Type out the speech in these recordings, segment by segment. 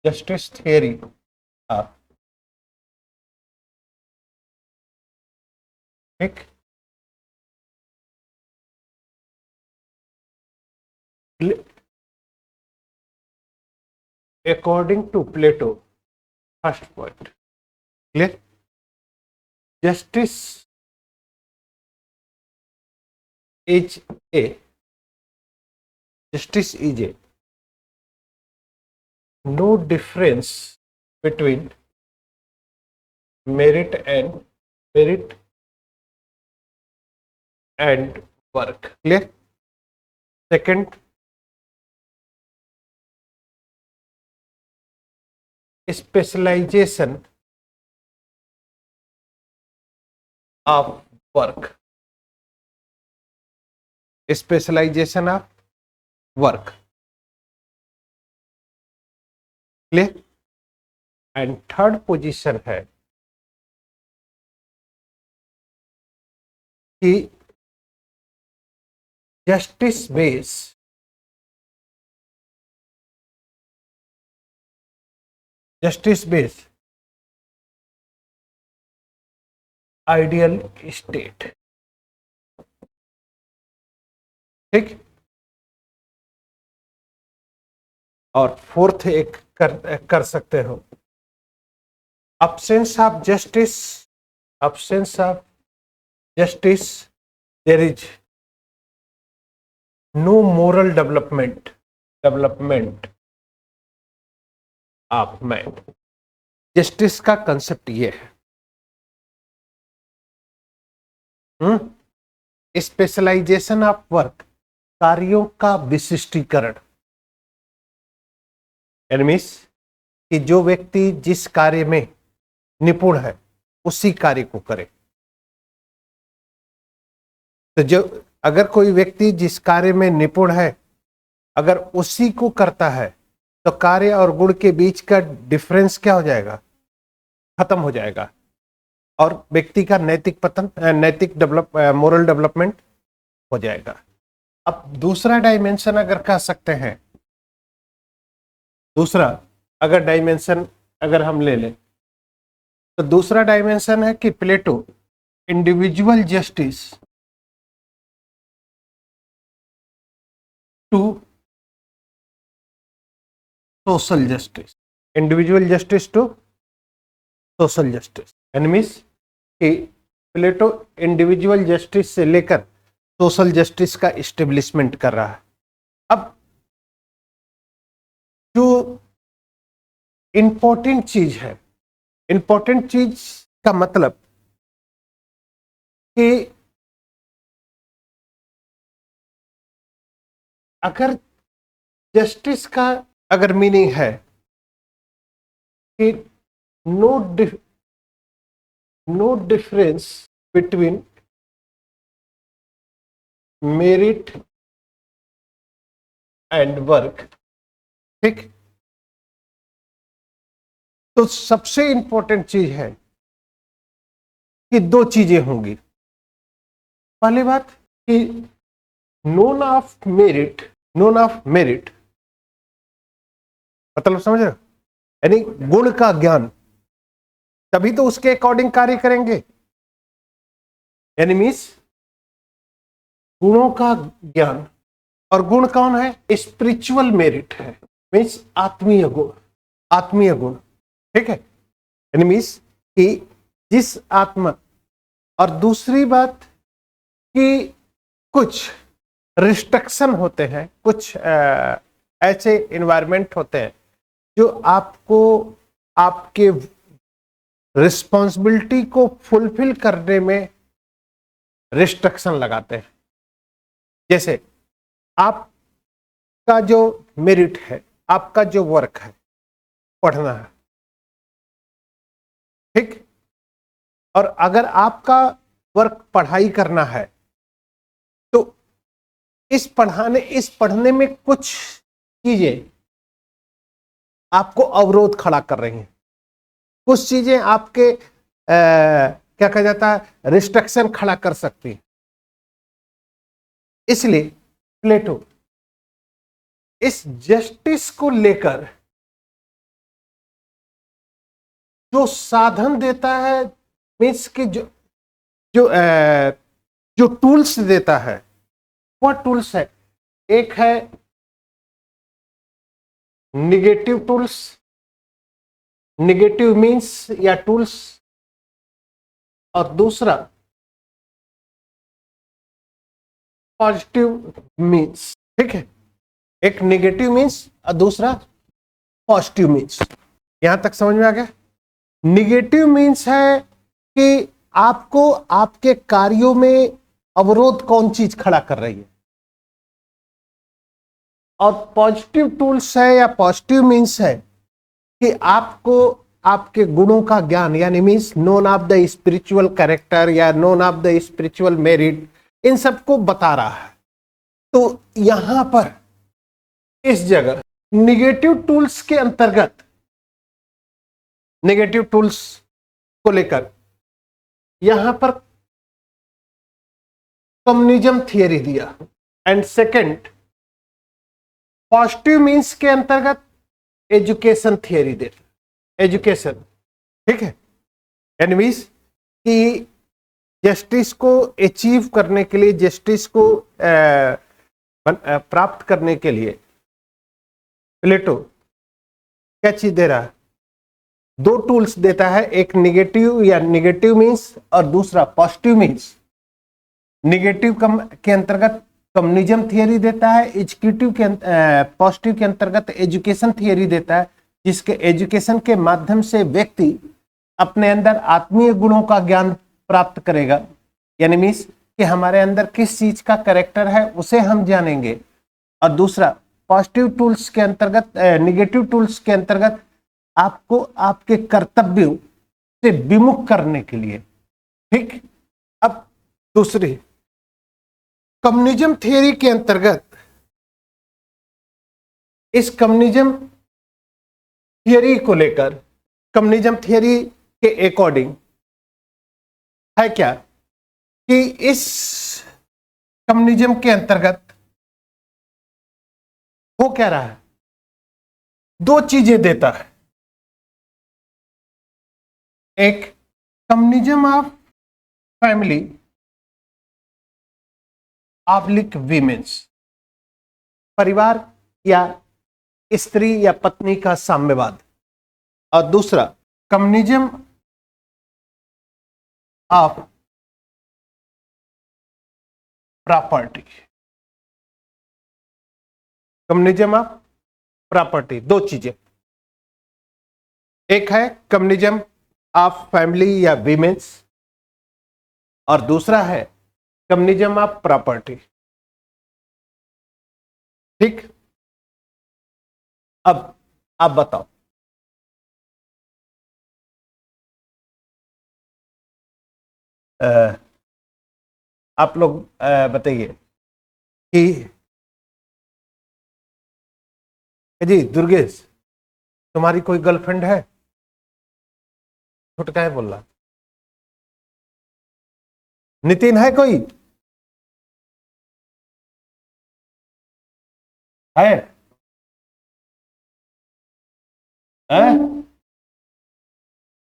Justice theory of, ठीक, according to Plato, first point, clear? Justice is a justice is a no difference between merit and work, clear? Second, specialization of work, specialization of work, clear? And third position है कि justice base ideal state, ठीक। और fourth एक कर सकते हो, absence of justice, there is no moral development of man। Justice का concept ये है, स्पेशलाइजेशन ऑफ वर्क, कार्यों का विशिष्टीकरण, मीन्स कि जो व्यक्ति जिस कार्य में निपुण है उसी कार्य को करे। तो जो अगर कोई व्यक्ति जिस कार्य में निपुण है अगर उसी को करता है तो कार्य और गुण के बीच का डिफरेंस क्या हो जाएगा, खत्म हो जाएगा और व्यक्ति का मोरल डेवलपमेंट हो जाएगा। अब दूसरा डायमेंशन अगर कह सकते हैं, दूसरा अगर डायमेंशन अगर हम ले लें तो दूसरा डायमेंशन है कि Plato individual justice to social justice, individual justice to social justice, means कि प्लेटो इंडिविजुअल जस्टिस से लेकर सोशल जस्टिस का इस्टेब्लिशमेंट कर रहा है। अब जो इंपॉर्टेंट चीज है, इंपॉर्टेंट चीज का मतलब कि अगर जस्टिस का अगर मीनिंग है कि no difference between merit and work, ठीक, तो सबसे इंपॉर्टेंट चीज है कि दो चीजें होंगी। पहली बात कि नोन ऑफ मेरिट मतलब समझ रहे हो, यानी गुण का ज्ञान, तभी तो उसके अकॉर्डिंग कार्य करेंगे। यानी मीन्स गुणों का ज्ञान, और गुण कौन है, स्पिरिचुअल मेरिट है, मीन्स आत्मीय गुण, ठीक है। यानी मीन्स कि जिस आत्मा, और दूसरी बात कि कुछ रिस्ट्रिक्शन होते हैं, कुछ ऐसे एनवायरनमेंट होते हैं जो आपको आपके रिस्पॉन्सिबिलिटी को फुलफिल करने में रिस्ट्रिक्शन लगाते हैं। जैसे आपका जो मेरिट है, आपका जो वर्क है, पढ़ना है, ठीक, और अगर आपका वर्क पढ़ाई करना है तो इस पढ़ने में कुछ चीजें आपको अवरोध खड़ा कर रही हैं, कुछ चीजें आपके क्या कहा जाता है, रिस्ट्रिक्शन खड़ा कर सकती है। इसलिए प्लेटो इस जस्टिस को लेकर जो साधन देता है, मीन्स कि जो जो जो टूल्स देता है, वह टूल्स है, एक है निगेटिव टूल्स, निगेटिव मीन्स या टूल्स, और दूसरा पॉजिटिव मीन्स। ठीक है, एक निगेटिव मीन्स और दूसरा पॉजिटिव मीन्स। यहां तक समझ में आ गया? निगेटिव मीन्स है कि आपको आपके कार्यों में अवरोध कौन चीज खड़ा कर रही है, और पॉजिटिव टूल्स है या पॉजिटिव मीन्स है कि आपको आपके गुणों का ज्ञान, यानी means none of the spiritual character या none of the spiritual merit, इन सबको बता रहा है। तो यहां पर इस जगह निगेटिव टूल्स के अंतर्गत, नेगेटिव टूल्स को लेकर यहां पर कम्युनिज्म थियरी दिया, एंड सेकंड पॉजिटिव मीन्स के अंतर्गत एजुकेशन थियरी देता, एजुकेशन। ठीक है, यानी मीन्स कि जस्टिस को अचीव करने के लिए, जस्टिस को प्राप्त करने के लिए प्लेटो क्या चीज दे रहा है? दो टूल्स देता है, एक निगेटिव या निगेटिव मीन्स और दूसरा पॉजिटिव मीन्स। निगेटिव के अंतर्गत कम्युनिज्म थियरी देता है, एजुकेटिव के पॉजिटिव के अंतर्गत एजुकेशन थियरी देता है, जिसके एजुकेशन के माध्यम से व्यक्ति अपने अंदर आत्मीय गुणों का ज्ञान प्राप्त करेगा, यानी मीन्स कि हमारे अंदर किस चीज का कैरेक्टर है उसे हम जानेंगे। और दूसरा पॉजिटिव टूल्स के अंतर्गत, निगेटिव टूल्स के अंतर्गत आपको आपके कर्तव्यों से विमुख करने के लिए। ठीक, अब दूसरी कम्युनिज्म थियरी के अंतर्गत, इस कम्युनिज्म थियरी को लेकर, कम्युनिज्म थियरी के अकॉर्डिंग है क्या कि इस कम्युनिज्म के अंतर्गत हो क्या रहा है, दो चीजें देता है। एक communism of family oblique women's, परिवार या स्त्री या पत्नी का साम्यवाद, और दूसरा communism of property, communism of property. दो चीजें, एक है कम्युनिज्म ऑफ फैमिली या वीमेंस और दूसरा है कम्युनिज्म ऑफ प्रॉपर्टी। ठीक, अब आप बताओ, आप लोग बताइए कि जी दुर्गेश, तुम्हारी कोई गर्लफ्रेंड है? छुटका है बोल रहा। नितिन है कोई? है?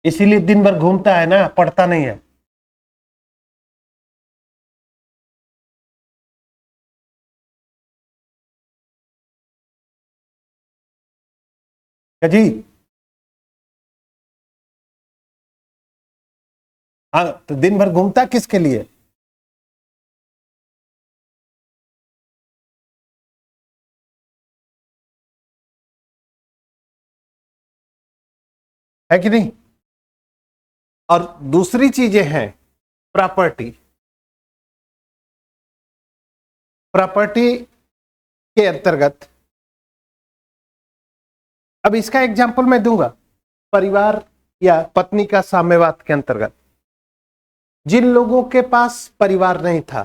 इसीलिए दिन भर घूमता है ना, पढ़ता नहीं है। जी हाँ, तो दिन भर घूमता किसके लिए? है कि नहीं? और दूसरी चीजें हैं प्रॉपर्टी, प्रॉपर्टी के अंतर्गत, अब इसका एग्जांपल मैं दूंगा, परिवार या पत्नी का साम्यवाद के अंतर्गत जिन लोगों के पास परिवार नहीं था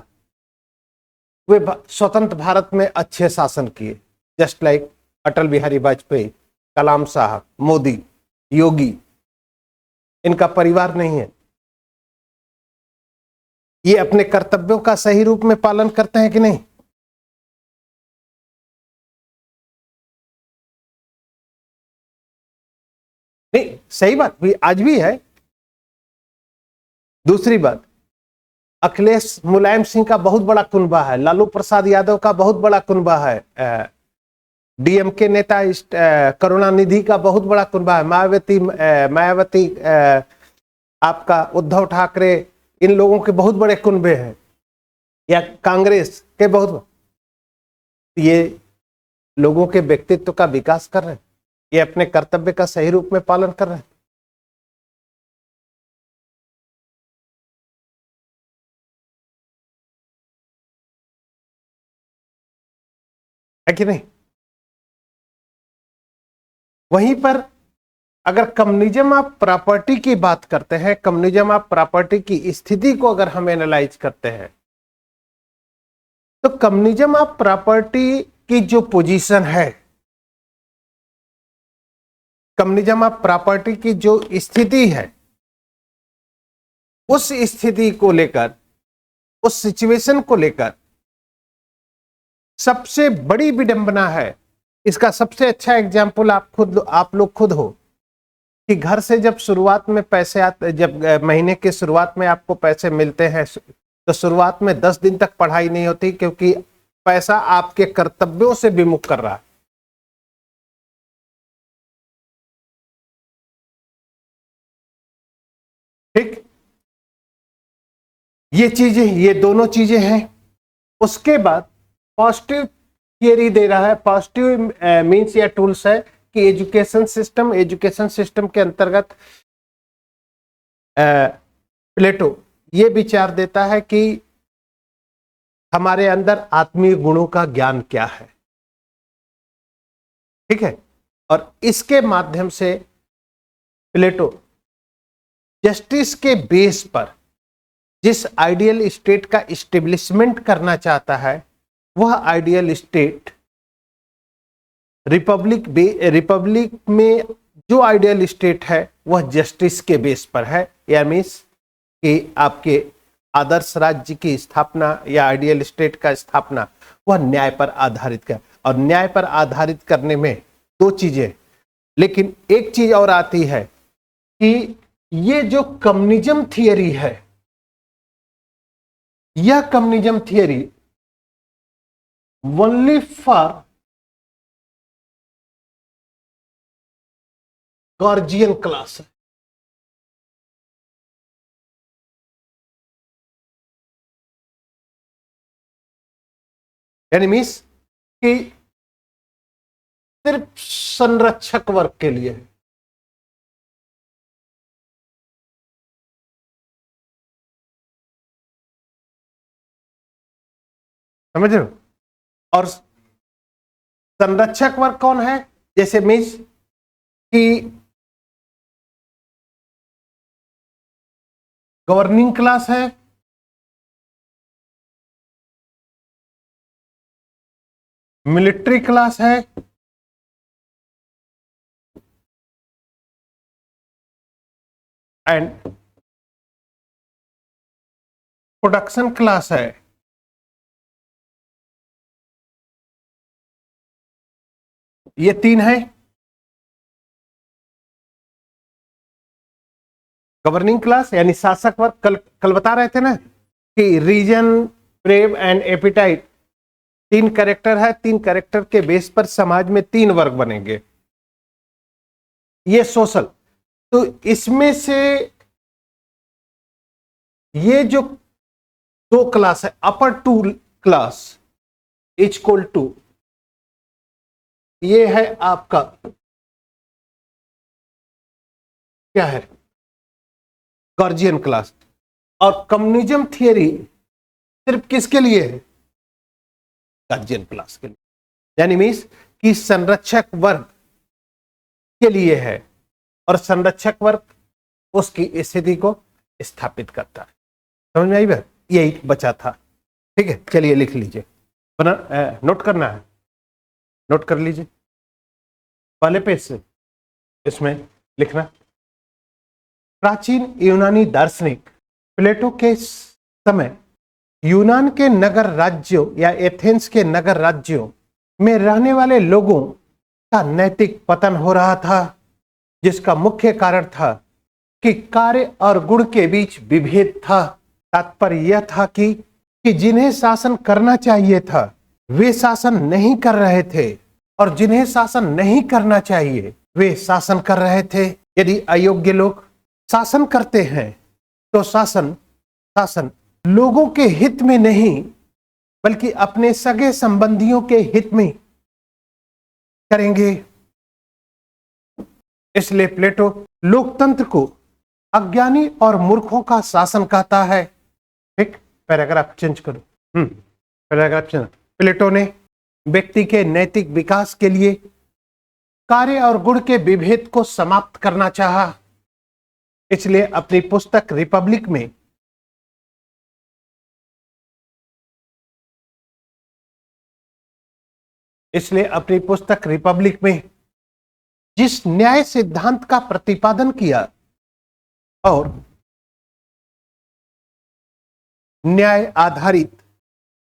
वे स्वतंत्र भारत में अच्छे शासन किए, जस्ट लाइक अटल बिहारी वाजपेयी, कलाम साहब, मोदी, योगी। इनका परिवार नहीं है, ये अपने कर्तव्यों का सही रूप में पालन करते हैं कि नहीं? नहीं, सही बात भी आज भी है। दूसरी बात, अखिलेश मुलायम सिंह का बहुत बड़ा कुनबा है, लालू प्रसाद यादव का बहुत बड़ा कुनबा है, डीएमके नेता करुणानिधि का बहुत बड़ा कुनबा है, मायावती आपका उद्धव ठाकरे, इन लोगों के बहुत बड़े कुनबे हैं, या कांग्रेस के बहुत, ये लोगों के व्यक्तित्व का विकास कर रहे हैं, ये अपने कर्तव्य का सही रूप में पालन कर रहे हैं। है कि नहीं? वहीं पर अगर कम्युनिज्म ऑफ प्रॉपर्टी की बात करते हैं, कम्युनिज्म ऑफ प्रॉपर्टी की स्थिति को अगर हम एनालाइज करते हैं, तो कम्युनिज्म ऑफ प्रॉपर्टी की जो पोजीशन है, कम्युनिज्म ऑफ प्रॉपर्टी की जो स्थिति है, उस स्थिति को लेकर, उस सिचुएशन को लेकर सबसे बड़ी विडंबना है। इसका सबसे अच्छा एग्जाम्पल आप लोग खुद हो कि घर से जब शुरुआत में पैसे आते, जब महीने के शुरुआत में आपको पैसे मिलते हैं, तो शुरुआत में 10 दिन तक पढ़ाई नहीं होती, क्योंकि पैसा आपके कर्तव्यों से विमुख कर रहा है। ठीक, ये चीजें, ये दोनों चीजें हैं। उसके बाद पॉजिटिव थियरी दे रहा है, पॉजिटिव मीन्स या टूल्स है कि एजुकेशन सिस्टम के अंतर्गत प्लेटो ये विचार देता है कि हमारे अंदर आत्मीय गुणों का ज्ञान क्या है। ठीक है, और इसके माध्यम से प्लेटो जस्टिस के बेस पर जिस आइडियल स्टेट का इस्टेब्लिशमेंट करना चाहता है, वह आइडियल स्टेट रिपब्लिक में जो आइडियल स्टेट है वह जस्टिस के बेस पर है, या मीन्स कि आपके आदर्श राज्य की स्थापना या आइडियल स्टेट का स्थापना वह न्याय पर आधारित है। और न्याय पर आधारित करने में दो चीजें, लेकिन एक चीज और आती है कि ये जो कम्युनिज्म थियरी है, यह communism theory only for guardian class है। यानी मीन्स कि सिर्फ संरक्षक वर्ग के लिए है। समझ रहे हो? और संरक्षक वर्ग कौन है? जैसे मीन्स कि गवर्निंग क्लास है, मिलिट्री क्लास है, एंड प्रोडक्शन क्लास है। ये तीन है। गवर्निंग क्लास यानी शासक वर्ग, कल बता रहे थे ना कि रीजन, प्रेव एंड एपिटाइट तीन कैरेक्टर है, तीन कैरेक्टर के बेस पर समाज में तीन वर्ग बनेंगे। ये सोशल, तो इसमें से ये जो दो क्लास है, upper two class equal to, ये है आपका क्या है, गार्जियन क्लास। और कम्युनिज्म थियरी सिर्फ किसके लिए है? गार्जियन क्लास के लिए। यानी मीन्स कि संरक्षक वर्ग के लिए है, और संरक्षक वर्ग उसकी स्थिति को स्थापित करता है। समझ में आई बात? यही बचा था। ठीक है, चलिए लिख लीजिए, नोट करना है, नोट कर लीजिए पहले पेज से, इसमें लिखना। प्राचीन यूनानी दार्शनिक प्लेटो के समय यूनान के नगर राज्यों या एथेंस के नगर राज्यों में रहने वाले लोगों का नैतिक पतन हो रहा था। जिसका मुख्य कारण था कि कार्य और गुण के बीच विभेद था। तात्पर्य यह था कि जिन्हें शासन करना चाहिए था वे शासन नहीं कर रहे थे, और जिन्हें शासन नहीं करना चाहिए वे शासन कर रहे थे। यदि अयोग्य लोग शासन करते हैं तो शासन लोगों के हित में नहीं बल्कि अपने सगे संबंधियों के हित में करेंगे। इसलिए प्लेटो लोकतंत्र को अज्ञानी और मूर्खों का शासन कहता है। ठीक, पैराग्राफ चेंज करो। Paragraph change. प्लेटो ने व्यक्ति के नैतिक विकास के लिए कार्य और गुण के विभेद को समाप्त करना चाहा। इसलिए अपनी पुस्तक रिपब्लिक में जिस न्याय सिद्धांत का प्रतिपादन किया और न्याय आधारित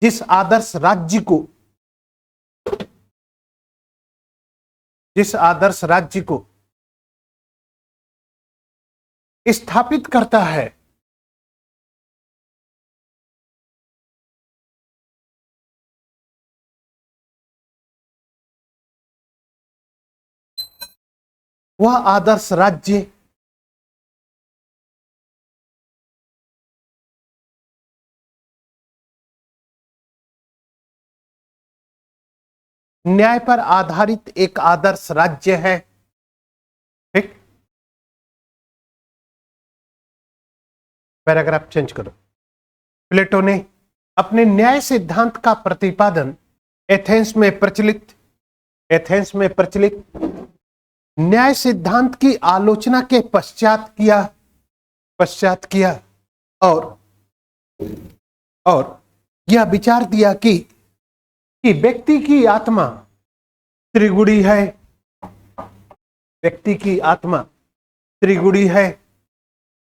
जिस आदर्श राज्य को स्थापित करता है, वह आदर्श राज्य न्याय पर आधारित एक आदर्श राज्य है। ठीक, पैराग्राफ चेंज करो। प्लेटो ने अपने न्याय सिद्धांत का प्रतिपादन एथेंस में प्रचलित न्याय सिद्धांत की आलोचना के पश्चात किया और यह विचार दिया कि व्यक्ति की आत्मा त्रिगुणी है। व्यक्ति की आत्मा त्रिगुणी है,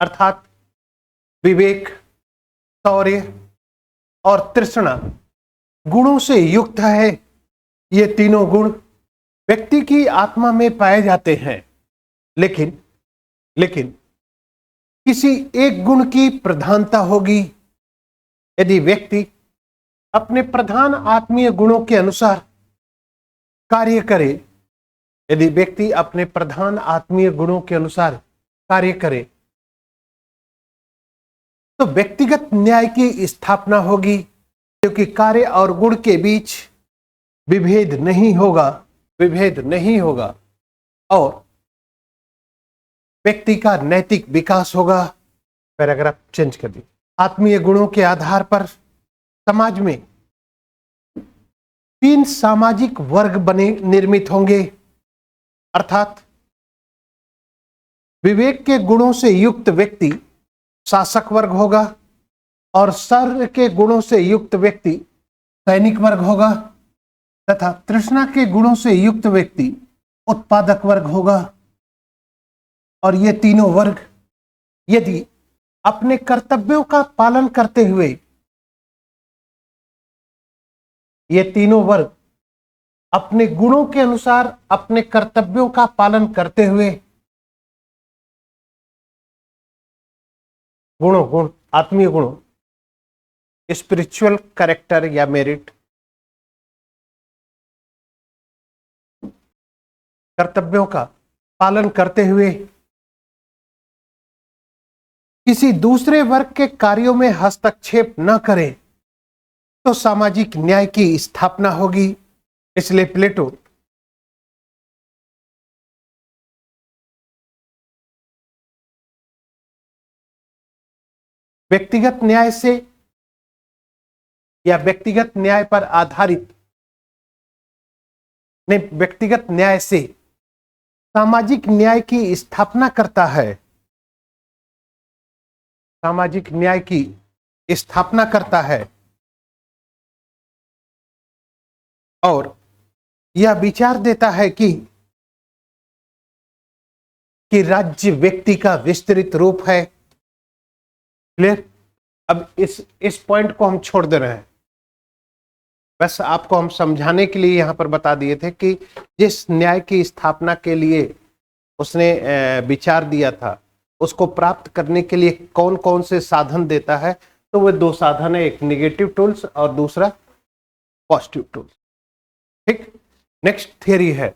अर्थात विवेक, शौर्य और तृष्णा गुणों से युक्त है। ये तीनों गुण व्यक्ति की आत्मा में पाए जाते हैं, लेकिन किसी एक गुण की प्रधानता होगी। यदि व्यक्ति अपने प्रधान आत्मीय गुणों के अनुसार कार्य करे तो व्यक्तिगत न्याय की स्थापना होगी, क्योंकि कार्य और गुण के बीच विभेद नहीं होगा और व्यक्ति का नैतिक विकास होगा। पैराग्राफ चेंज कर दी। आत्मीय गुणों के आधार पर समाज में 3 सामाजिक वर्ग निर्मित होंगे, अर्थात विवेक के गुणों से युक्त व्यक्ति शासक वर्ग होगा और शौर्य के गुणों से युक्त व्यक्ति सैनिक वर्ग होगा तथा तृष्णा के गुणों से युक्त व्यक्ति उत्पादक वर्ग होगा। और ये तीनों वर्ग यदि अपने कर्तव्यों का पालन करते हुए अपने गुणों के अनुसार अपने कर्तव्यों का पालन करते हुए आत्मीय गुणों, स्पिरिचुअल कैरेक्टर या मेरिट, कर्तव्यों का पालन करते हुए किसी दूसरे वर्ग के कार्यों में हस्तक्षेप न करें तो सामाजिक न्याय की स्थापना होगी। इसलिए प्लेटो व्यक्तिगत न्याय से सामाजिक न्याय की स्थापना करता है। सामाजिक न्याय की स्थापना करता है और यह विचार देता है कि राज्य व्यक्ति का विस्तृत रूप है। क्लियर? अब इस पॉइंट को हम छोड़ दे रहे हैं, बस आपको हम समझाने के लिए यहां पर बता दिए थे कि जिस न्याय की स्थापना के लिए उसने विचार दिया था, उसको प्राप्त करने के लिए कौन कौन से साधन देता है, तो वे दो साधन है, एक निगेटिव टूल्स और दूसरा पॉजिटिव टूल्स। ठीक, नेक्स्ट थियरी है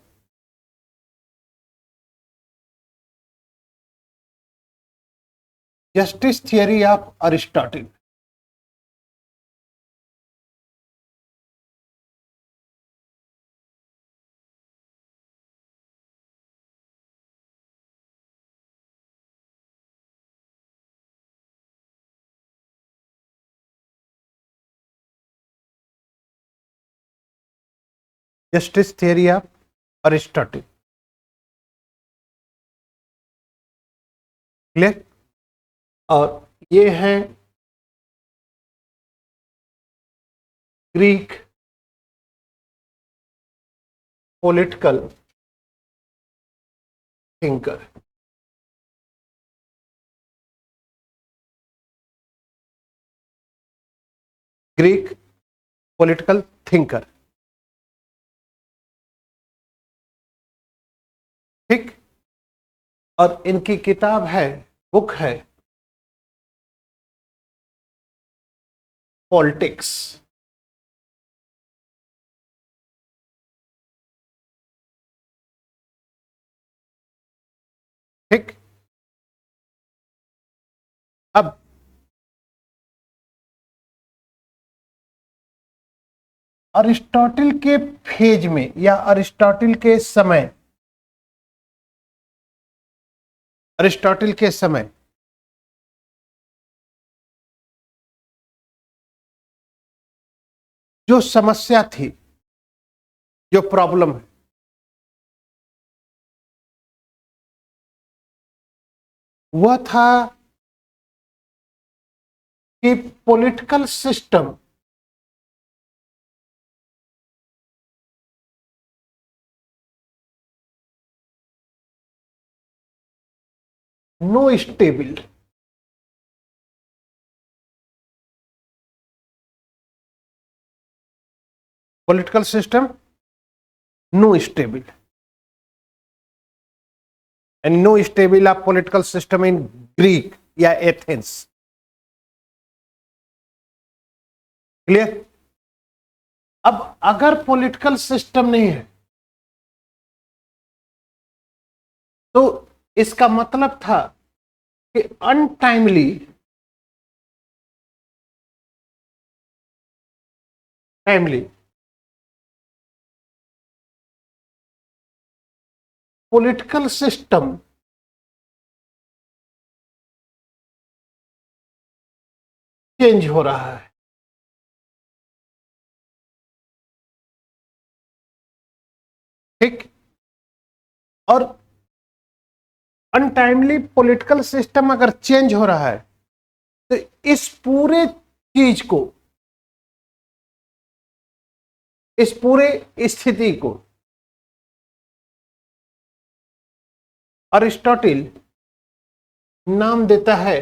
justice theory of Aristotle. Justice theory of Aristotle, clear. और ये है Greek political thinker. Greek political thinker, ठीक। और इनकी किताब है, बुक है पॉलिटिक्स। ठीक, अब अरिस्टोटल के फेज में या अरिस्टोटल के समय, अरिस्टोटल के समय जो समस्या थी, जो प्रॉब्लम है, वह था कि political system no stable, political system no stable and no stable of political system in Greek या एथेंस, क्लियर। अब अगर पॉलिटिकल सिस्टम नहीं है तो इसका मतलब था कि अनटाइमली पॉलिटिकल सिस्टम चेंज हो रहा है, ठीक। और अनटाइमली पॉलिटिकल सिस्टम अगर चेंज हो रहा है तो इस पूरे चीज को, इस पूरे स्थिति को अरिस्टोटल नाम देता है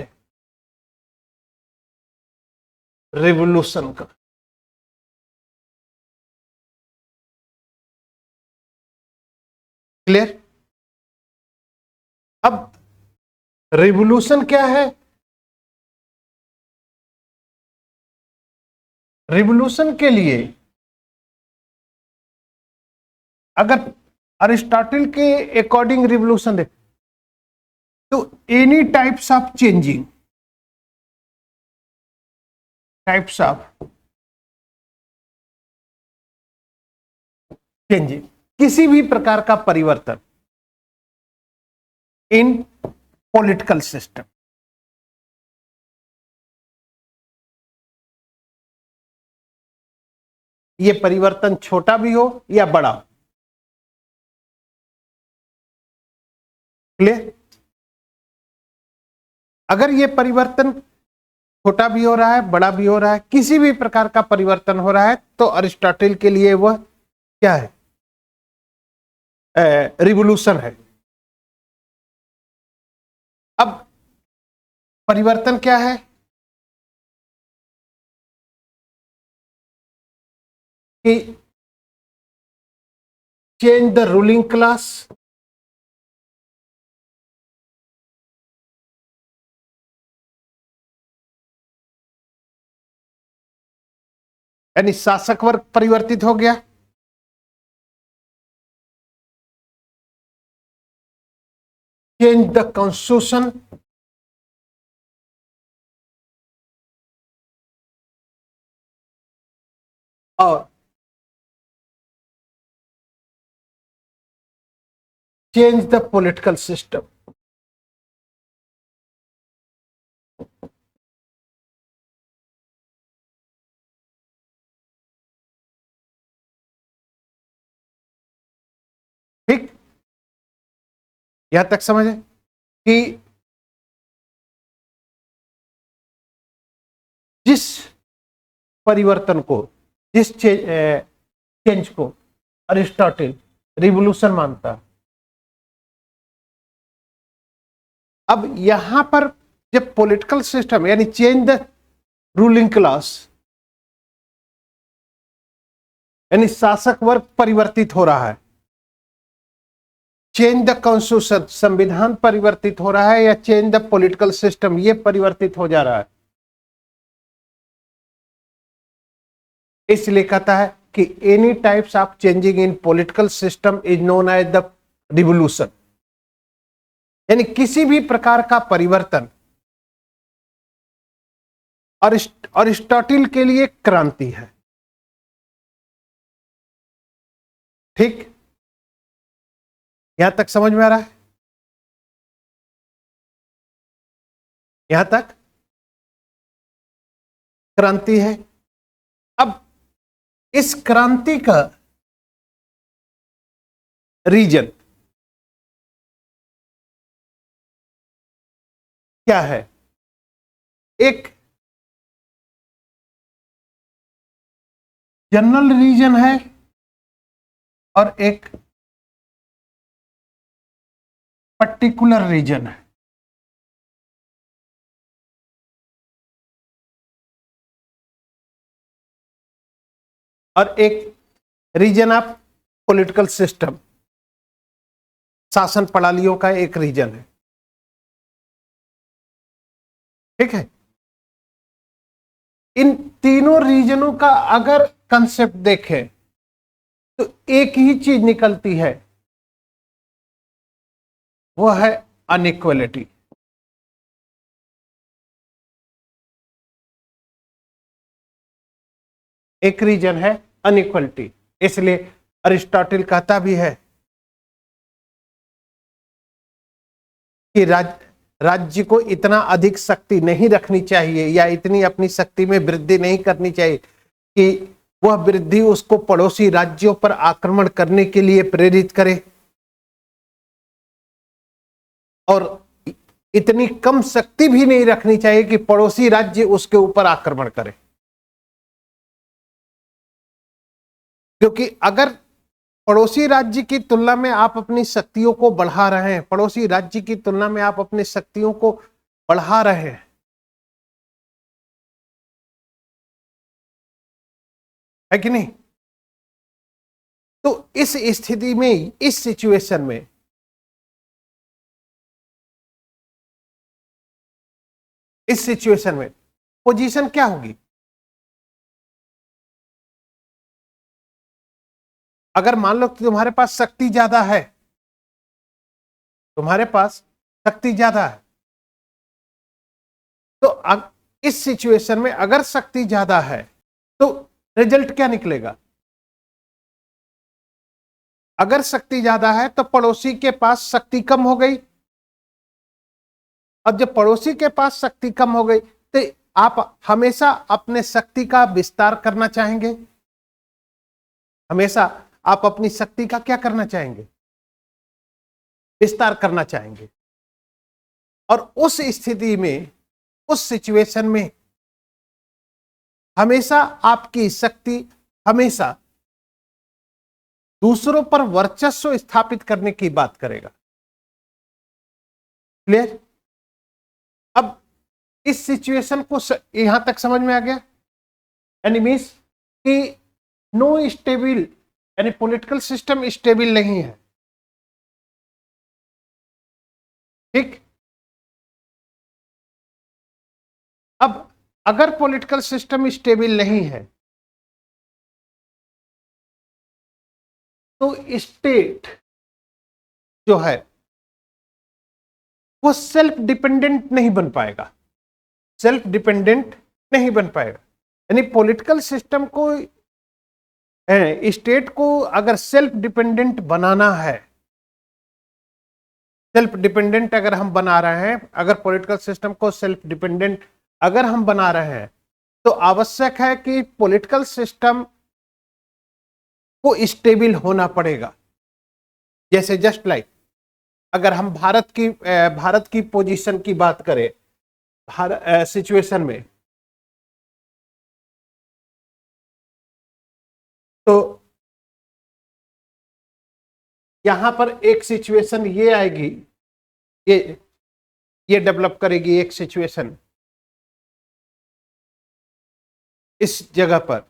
रिवॉल्यूशन का। क्लियर। अब रिवॉल्यूशन क्या है? रिवॉल्यूशन के लिए अगर अरिस्टोटल के अकॉर्डिंग रिवॉल्यूशन देख तो any types of changing, types of changing, किसी भी प्रकार का परिवर्तन इन पॉलिटिकल सिस्टम, ये परिवर्तन छोटा भी हो या बड़ा हो, क्लियर। अगर ये परिवर्तन छोटा भी हो रहा है, बड़ा भी हो रहा है, किसी भी प्रकार का परिवर्तन हो रहा है तो अरिस्टोटल के लिए वह क्या है? रिवॉल्यूशन है। अब परिवर्तन क्या है? कि चेंज द रूलिंग क्लास, यानी शासक वर्ग परिवर्तित हो गया, चेंज द कॉन्स्टिट्यूशन, और चेंज द पॉलिटिकल सिस्टम। ठीक, यहां तक समझे कि जिस परिवर्तन को, जिस चेंज को अरिस्टोटल रिवोल्यूशन मानता है, अब यहां पर जब पॉलिटिकल सिस्टम यानी चेंज द रूलिंग क्लास यानी शासक वर्ग परिवर्तित हो रहा है, चेंज द कॉन्स्टिट्यूशन संविधान परिवर्तित हो रहा है, या चेंज द पॉलिटिकल सिस्टम ये परिवर्तित हो जा रहा है, इसलिए कहता है कि any types of changing in political system is known as the revolution. यानी किसी भी प्रकार का परिवर्तन अरिस्टोटल के लिए क्रांति है। ठीक, यहां तक समझ में आ रहा है? यहां तक क्रांति है। अब इस क्रांति का रीजन क्या है? एक जनरल रीजन है और एक पर्टिकुलर रीजन है। और एक रीजन ऑफ पॉलिटिकल सिस्टम, शासन प्रणालियों का एक रीजन है। ठीक है, इन तीनों रीजनों का अगर कंसेप्ट देखें तो एक ही चीज निकलती है, वो है अनइक्वलिटी। एक रीजन है अनइक्वलिटी, इसलिए अरिस्टोटल कहता भी है कि राज्य को इतना अधिक शक्ति नहीं रखनी चाहिए या इतनी अपनी शक्ति में वृद्धि नहीं करनी चाहिए कि वह वृद्धि उसको पड़ोसी राज्यों पर आक्रमण करने के लिए प्रेरित करे, और इतनी कम शक्ति भी नहीं रखनी चाहिए कि पड़ोसी राज्य उसके ऊपर आक्रमण करे। क्योंकि अगर पड़ोसी राज्य की तुलना में आप अपनी शक्तियों को बढ़ा रहे हैं, पड़ोसी राज्य की तुलना में आप अपनी शक्तियों को बढ़ा रहे हैं, है कि नहीं? तो इस स्थिति में, इस सिचुएशन में पोजीशन क्या होगी? अगर मान लो कि तुम्हारे पास शक्ति ज्यादा है, तुम्हारे पास शक्ति ज्यादा है, तो इस सिचुएशन में अगर शक्ति ज्यादा है तो रिजल्ट क्या निकलेगा? अगर शक्ति ज्यादा है तो पड़ोसी के पास शक्ति कम हो गई। अब जब पड़ोसी के पास शक्ति कम हो गई तो आप हमेशा अपने शक्ति का विस्तार करना चाहेंगे, हमेशा आप अपनी शक्ति का क्या करना चाहेंगे? विस्तार करना चाहेंगे। और उस स्थिति में, उस सिचुएशन में हमेशा आपकी शक्ति हमेशा दूसरों पर वर्चस्व स्थापित करने की बात करेगा। क्लियर? अब इस सिचुएशन को यहां तक समझ में आ गया? यानी मीन्स कि नो स्टेबल, यानी पॉलिटिकल सिस्टम स्टेबल नहीं है। ठीक, अब अगर पॉलिटिकल सिस्टम स्टेबल नहीं है तो स्टेट जो है वो सेल्फ डिपेंडेंट नहीं बन पाएगा, सेल्फ डिपेंडेंट नहीं बन पाएगा। यानी पॉलिटिकल सिस्टम को, स्टेट को अगर सेल्फ डिपेंडेंट बनाना है, सेल्फ डिपेंडेंट अगर हम बना रहे हैं, अगर पॉलिटिकल सिस्टम को सेल्फ डिपेंडेंट अगर हम बना रहे हैं, तो आवश्यक है कि पॉलिटिकल सिस्टम को स्टेबल होना पड़ेगा। जैसे जस्ट लाइक अगर हम भारत की पोजीशन की बात करें, सिचुएशन में, तो यहां पर एक सिचुएशन ये आएगी, ये डेवलप करेगी एक सिचुएशन इस जगह पर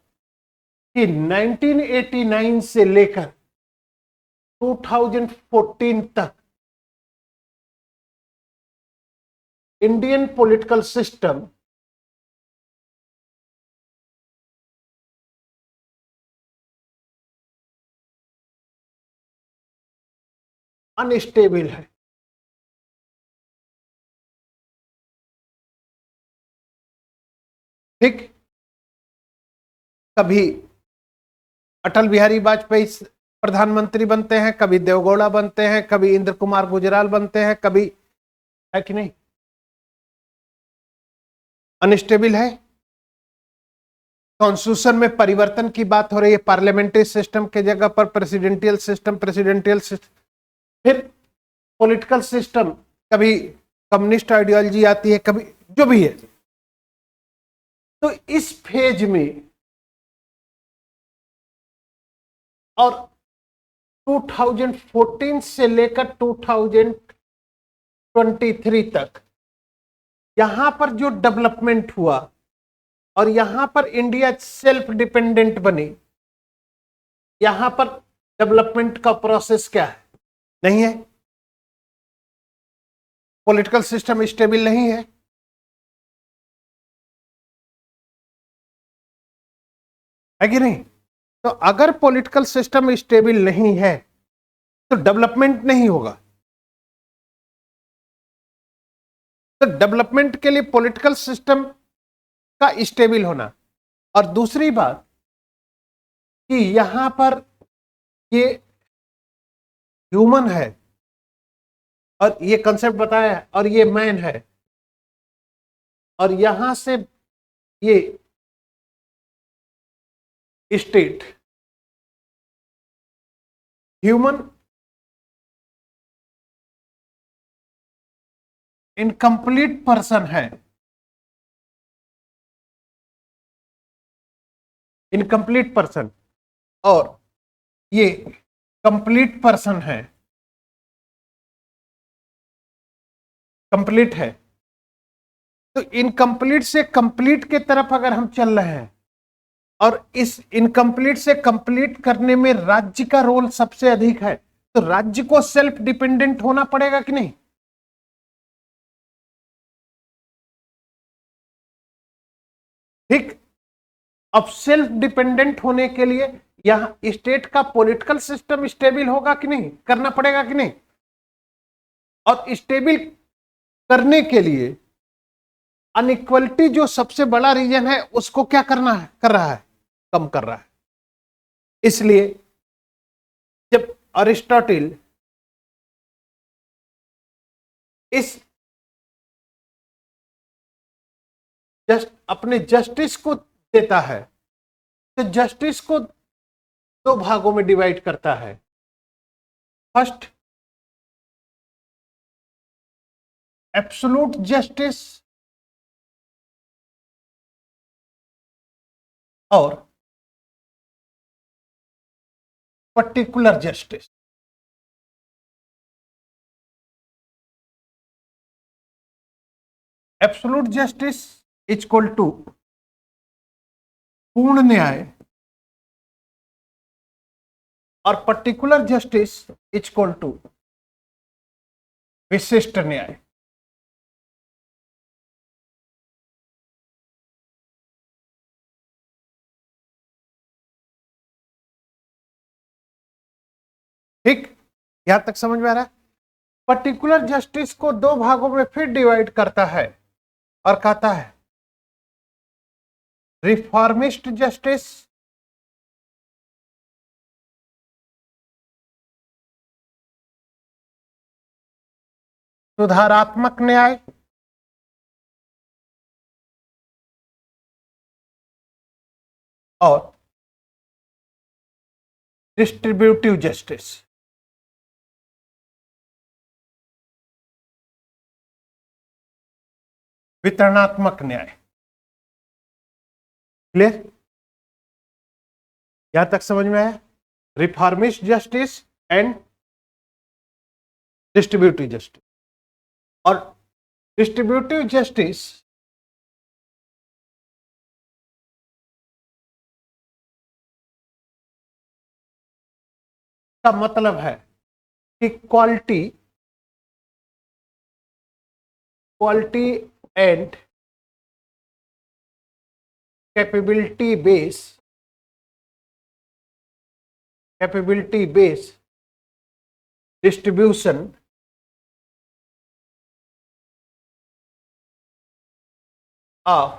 कि 1989 से लेकर 2014 तक इंडियन पॉलिटिकल सिस्टम अनस्टेबल है। ठीक, कभी अटल बिहारी वाजपेयी प्रधानमंत्री बनते हैं, कभी देवगौड़ा बनते हैं, कभी इंद्र कुमार गुजराल बनते हैं, कभी, है कि नहीं, अनस्टेबल है। कॉन्स्टिट्यूशन में परिवर्तन की बात हो रही है, पार्लियामेंट्री सिस्टम के जगह पर प्रेसिडेंशियल सिस्टम, फिर पॉलिटिकल सिस्टम, कभी कम्युनिस्ट आइडियोलॉजी आती है, कभी जो भी है। तो इस फेज में और 2014 से लेकर 2023 तक यहां पर जो डेवलपमेंट हुआ और यहां पर इंडिया सेल्फ डिपेंडेंट बनी, यहां पर डेवलपमेंट का प्रोसेस क्या है? नहीं है, पॉलिटिकल सिस्टम स्टेबल नहीं है। है कि नहीं? तो अगर पॉलिटिकल सिस्टम स्टेबल नहीं है तो डेवलपमेंट नहीं होगा। तो डेवलपमेंट के लिए पॉलिटिकल सिस्टम का स्टेबल होना, और दूसरी बात कि यहां पर ये ह्यूमन है और ये कंसेप्ट बताया है, और ये मैन है, और यहां से ये स्टेट ह्यूमन इनकम्प्लीट पर्सन है, इनकम्प्लीट पर्सन, और ये कंप्लीट पर्सन है, कंप्लीट है। तो इनकम्प्लीट से कंप्लीट के तरफ अगर हम चल रहे हैं, और इस इनकम्प्लीट से कंप्लीट करने में राज्य का रोल सबसे अधिक है, तो राज्य को सेल्फ डिपेंडेंट होना पड़ेगा कि नहीं? ठीक। अब सेल्फ डिपेंडेंट होने के लिए यहां स्टेट का पॉलिटिकल सिस्टम स्टेबल होगा कि नहीं, करना पड़ेगा कि नहीं? और स्टेबल करने के लिए अनइक्वलिटी जो सबसे बड़ा रीजन है उसको क्या करना है, कर रहा है, कम कर रहा है। इसलिए जब अरिस्टोटल इस अपने जस्टिस को देता है, तो जस्टिस को दो भागों में डिवाइड करता है। फर्स्ट, एब्सोल्यूट जस्टिस, और particular justice. Absolute justice equal to पूर्ण न्याय, और पर्टिकुलर जस्टिस इक्वल टू विशिष्ट न्याय। ठीक, यहां तक समझ में आ रहा है। पर्टिकुलर जस्टिस को दो भागों में फिर डिवाइड करता है और कहता है रिफॉर्मिस्ट जस्टिस सुधारात्मक न्याय और डिस्ट्रीब्यूटिव जस्टिस वितरणात्मक न्याय। क्लियर, यहां तक समझ में आया? Reformist justice and distributive justice. और डिस्ट्रीब्यूटिव जस्टिस का मतलब है कि quality and capability base distribution of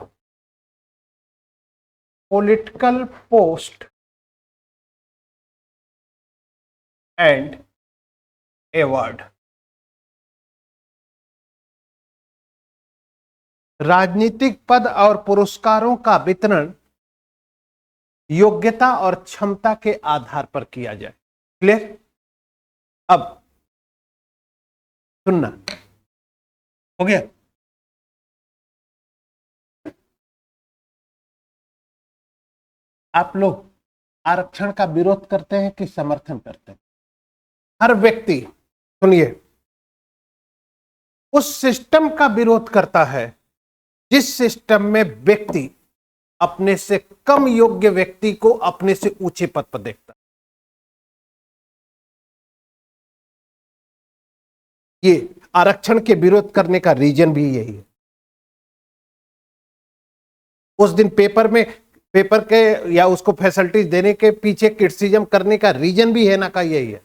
political post and award. राजनीतिक पद और पुरस्कारों का वितरण योग्यता और क्षमता के आधार पर किया जाए। क्लियर? अब सुनना, हो गया? आप लोग आरक्षण का विरोध करते हैं कि समर्थन करते हैं? हर व्यक्ति, सुनिए, उस सिस्टम का विरोध करता है जिस सिस्टम में व्यक्ति अपने से कम योग्य व्यक्ति को अपने से ऊंचे पद पर देखता है। ये आरक्षण के विरोध करने का रीजन भी यही है। उस दिन पेपर के या उसको फैसिलिटीज देने के पीछे क्रिटिसिज्म करने का रीजन भी है ना का यही है।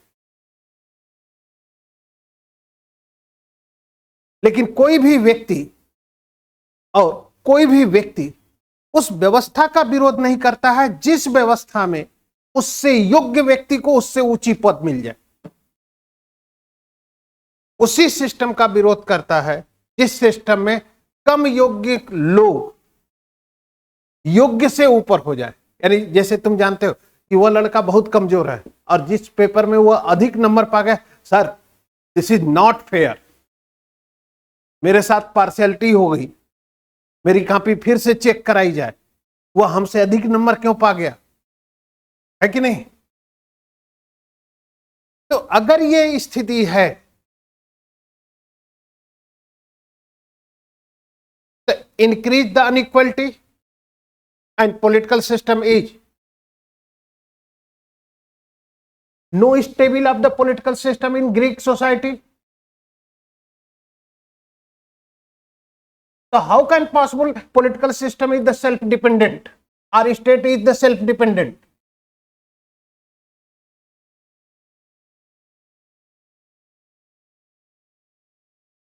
लेकिन कोई भी व्यक्ति उस व्यवस्था का विरोध नहीं करता है जिस व्यवस्था में उससे योग्य व्यक्ति को उससे ऊंची पद मिल जाए। उसी सिस्टम का विरोध करता है जिस सिस्टम में कम योग्य लोग योग्य से ऊपर हो जाए। यानी जैसे तुम जानते हो कि वह लड़का बहुत कमजोर है और जिस पेपर में वह अधिक नंबर पा गया, sir this is not fair, मेरे साथ पार्शियलिटी हो गई, मेरी कॉपी फिर से चेक कराई जाए, वह हमसे अधिक नंबर क्यों पा गया, है कि नहीं? तो अगर यह स्थिति है तो increase the inequality and political system is no stable of the political system in Greek society. So how can possible political system is the self-dependent or state is the self-dependent?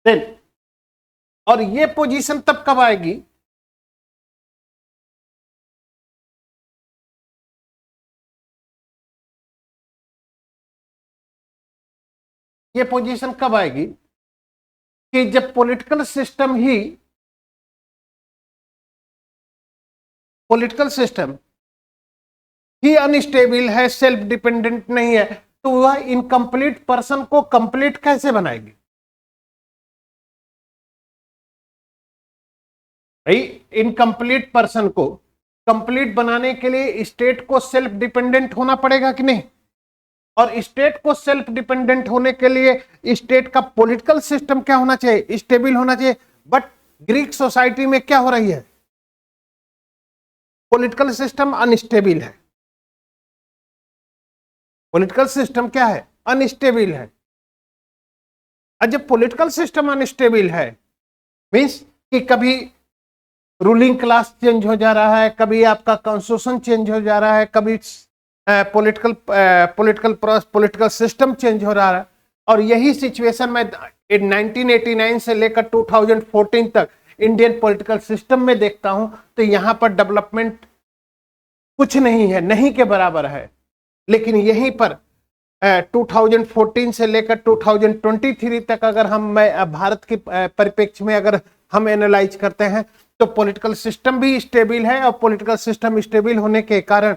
Then और ये position तब कब आएगी ये position कब आएगी कि जब पॉलिटिकल सिस्टम ही अनस्टेबल है, सेल्फ डिपेंडेंट नहीं है, तो वह इनकम्प्लीट पर्सन को कंप्लीट कैसे बनाएगी? इनकम्प्लीट पर्सन को कंप्लीट बनाने के लिए स्टेट को सेल्फ डिपेंडेंट होना पड़ेगा कि नहीं? और स्टेट को सेल्फ डिपेंडेंट होने के लिए स्टेट का पॉलिटिकल सिस्टम क्या होना चाहिए? स्टेबल होना चाहिए। बट ग्रीक सोसाइटी में क्या हो रही है? पॉलिटिकल सिस्टम अनस्टेबल है। पॉलिटिकल सिस्टम क्या है? अनस्टेबल है। और जब पॉलिटिकल सिस्टम अनस्टेबल है मींस कि कभी रूलिंग क्लास चेंज हो जा रहा है, कभी आपका कॉन्स्टिट्यूशन चेंज हो जा रहा है, कभी पॉलिटिकल सिस्टम चेंज हो रहा है। और यही सिचुएशन में 1989 से लेकर 2014 तक इंडियन पॉलिटिकल सिस्टम में देखता हूं, तो यहां पर डेवलपमेंट कुछ नहीं है, नहीं के बराबर है। लेकिन यहीं पर 2014 से लेकर 2023 तक अगर हम भारत के परिप्रेक्ष्य में अगर हम एनालाइज करते हैं, तो पॉलिटिकल सिस्टम भी स्टेबल है, और पॉलिटिकल सिस्टम स्टेबल होने के कारण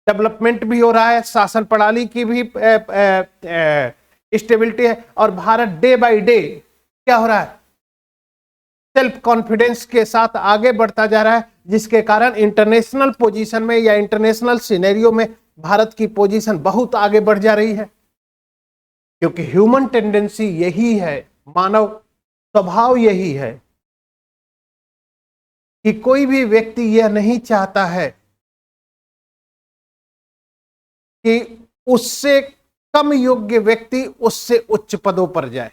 डेवलपमेंट भी हो रहा है, शासन प्रणाली की भी स्टेबिलिटी है, और भारत डे बाय डे क्या हो रहा है, सेल्फ कॉन्फिडेंस के साथ आगे बढ़ता जा रहा है, जिसके कारण इंटरनेशनल पोजीशन में या इंटरनेशनल सिनेरियो में भारत की पोजीशन बहुत आगे बढ़ जा रही है। क्योंकि ह्यूमन टेंडेंसी यही है, मानव स्वभाव यही है कि कोई भी व्यक्ति यह नहीं चाहता है कि उससे कम योग्य व्यक्ति उससे उच्च पदों पर जाए।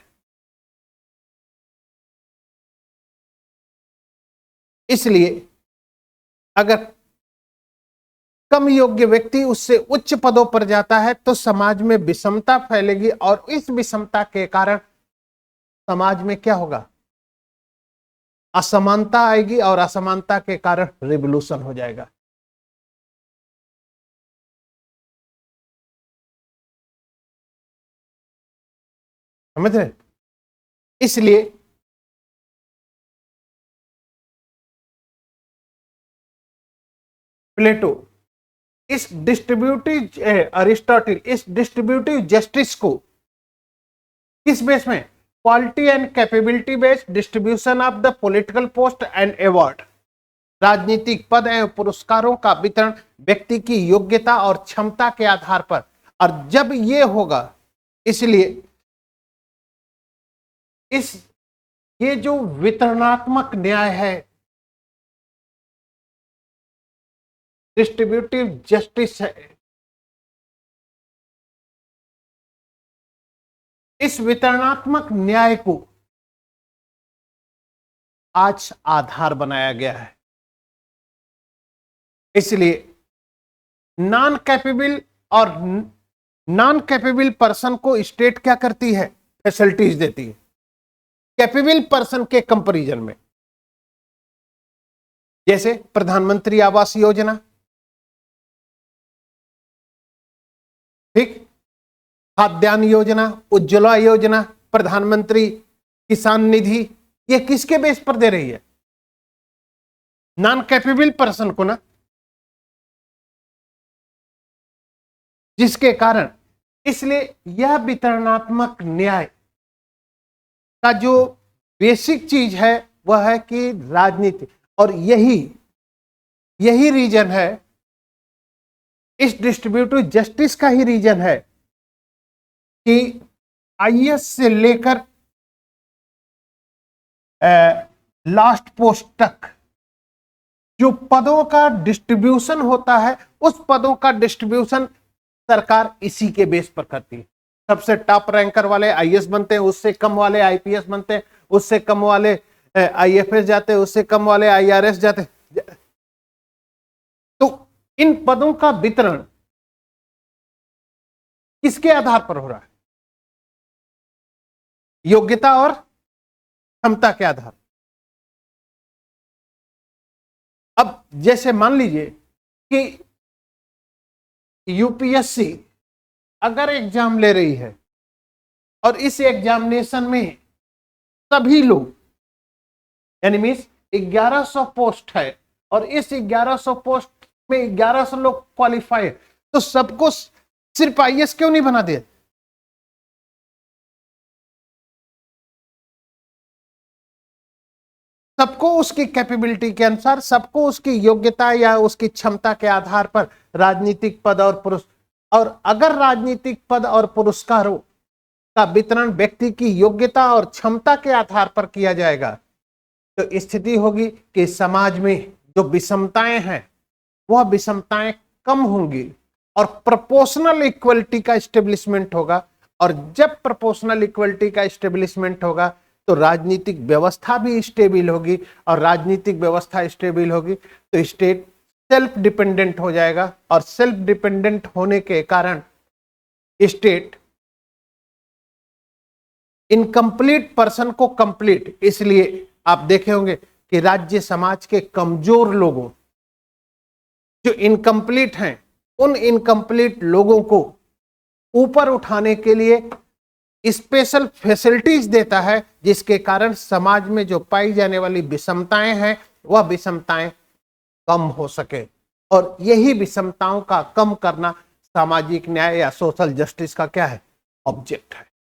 इसलिए अगर कम योग्य व्यक्ति उससे उच्च पदों पर जाता है तो समाज में विषमता फैलेगी, और इस विषमता के कारण समाज में क्या होगा, असमानता आएगी, और असमानता के कारण रिवॉल्यूशन हो जाएगा। समझ रहे? इसलिए प्लेटो इस डिस्ट्रीब्यूटिव अरिस्टोटल इस डिस्ट्रीब्यूटिव जस्टिस को किस बेस में, quality and capability based distribution of the political post and award, राजनीतिक पद एवं पुरस्कारों का वितरण व्यक्ति की योग्यता और क्षमता के आधार पर। और जब ये होगा, इसलिए ये जो वितरणात्मक न्याय है, डिस्ट्रीब्यूटिव जस्टिस है, इस वितरणात्मक न्याय को आज आधार बनाया गया है। इसलिए नॉन कैपेबल पर्सन को स्टेट क्या करती है, फैसिलिटीज देती है, कैपेबल पर्सन के कंपैरिजन में। जैसे प्रधानमंत्री आवास योजना, ठीक, खाद्यान्न योजना, उज्ज्वला योजना, प्रधानमंत्री किसान निधि, ये किसके बेस पर दे रही है, नॉन कैपेबल पर्सन को ना, जिसके कारण, इसलिए यह वितरणात्मक न्याय का जो बेसिक चीज है वह है कि राजनीति, और यही रीजन है, इस डिस्ट्रीब्यूटिव जस्टिस का ही रीजन है कि आईएएस से लेकर लास्ट पोस्ट तक जो पदों का डिस्ट्रीब्यूशन होता है, उस पदों का डिस्ट्रीब्यूशन सरकार इसी के बेस पर करती है। सबसे टॉप रैंकर वाले आईएएस बनते हैं, उससे कम वाले आईपीएस बनते हैं, उससे कम वाले आईएफएस जाते हैं, उससे कम वाले आईआरएस जाते हैं। तो इन पदों का वितरण किसके आधार पर हो रहा है, योग्यता और क्षमता के आधार। अब जैसे मान लीजिए कि यूपीएससी अगर एग्जाम ले रही है और इस एग्जामिनेशन में सभी लोग, यानी मीन्स 1100 पोस्ट है और इस 1100 पोस्ट में 1100 लोग क्वालिफाई है, तो सबको सिर्फ आईएएस क्यों नहीं बना दिया? सबको उसकी कैपेबिलिटी के अनुसार, सबको उसकी योग्यता या उसकी क्षमता के आधार पर राजनीतिक पद और अगर राजनीतिक पद और पुरस्कारों का वितरण व्यक्ति की योग्यता और क्षमता के आधार पर किया जाएगा, तो स्थिति होगी कि समाज में जो विषमताएं हैं वह विषमताएं कम होंगी और प्रोपोर्शनल इक्वलिटी का एस्टेब्लिशमेंट होगा। और जब प्रोपोर्शनल इक्वलिटी का एस्टेब्लिशमेंट होगा तो राजनीतिक व्यवस्था भी स्टेबल होगी, और राजनीतिक व्यवस्था स्टेबल होगी तो स्टेट सेल्फ डिपेंडेंट हो जाएगा, और सेल्फ डिपेंडेंट होने के कारण स्टेट इनकम्प्लीट पर्सन को कंप्लीट, इसलिए आप देखे होंगे कि राज्य समाज के कमजोर लोगों, जो इनकम्प्लीट हैं, उन इनकम्प्लीट लोगों को ऊपर उठाने के लिए स्पेशल फैसिलिटीज देता है, जिसके कारण समाज में जो पाई जाने वाली विषमताएं हैं वह विषमताएं कम हो सके। और यही विषमताओं का कम करना सामाजिक न्याय या सोशल जस्टिस का क्या है, ऑब्जेक्ट है।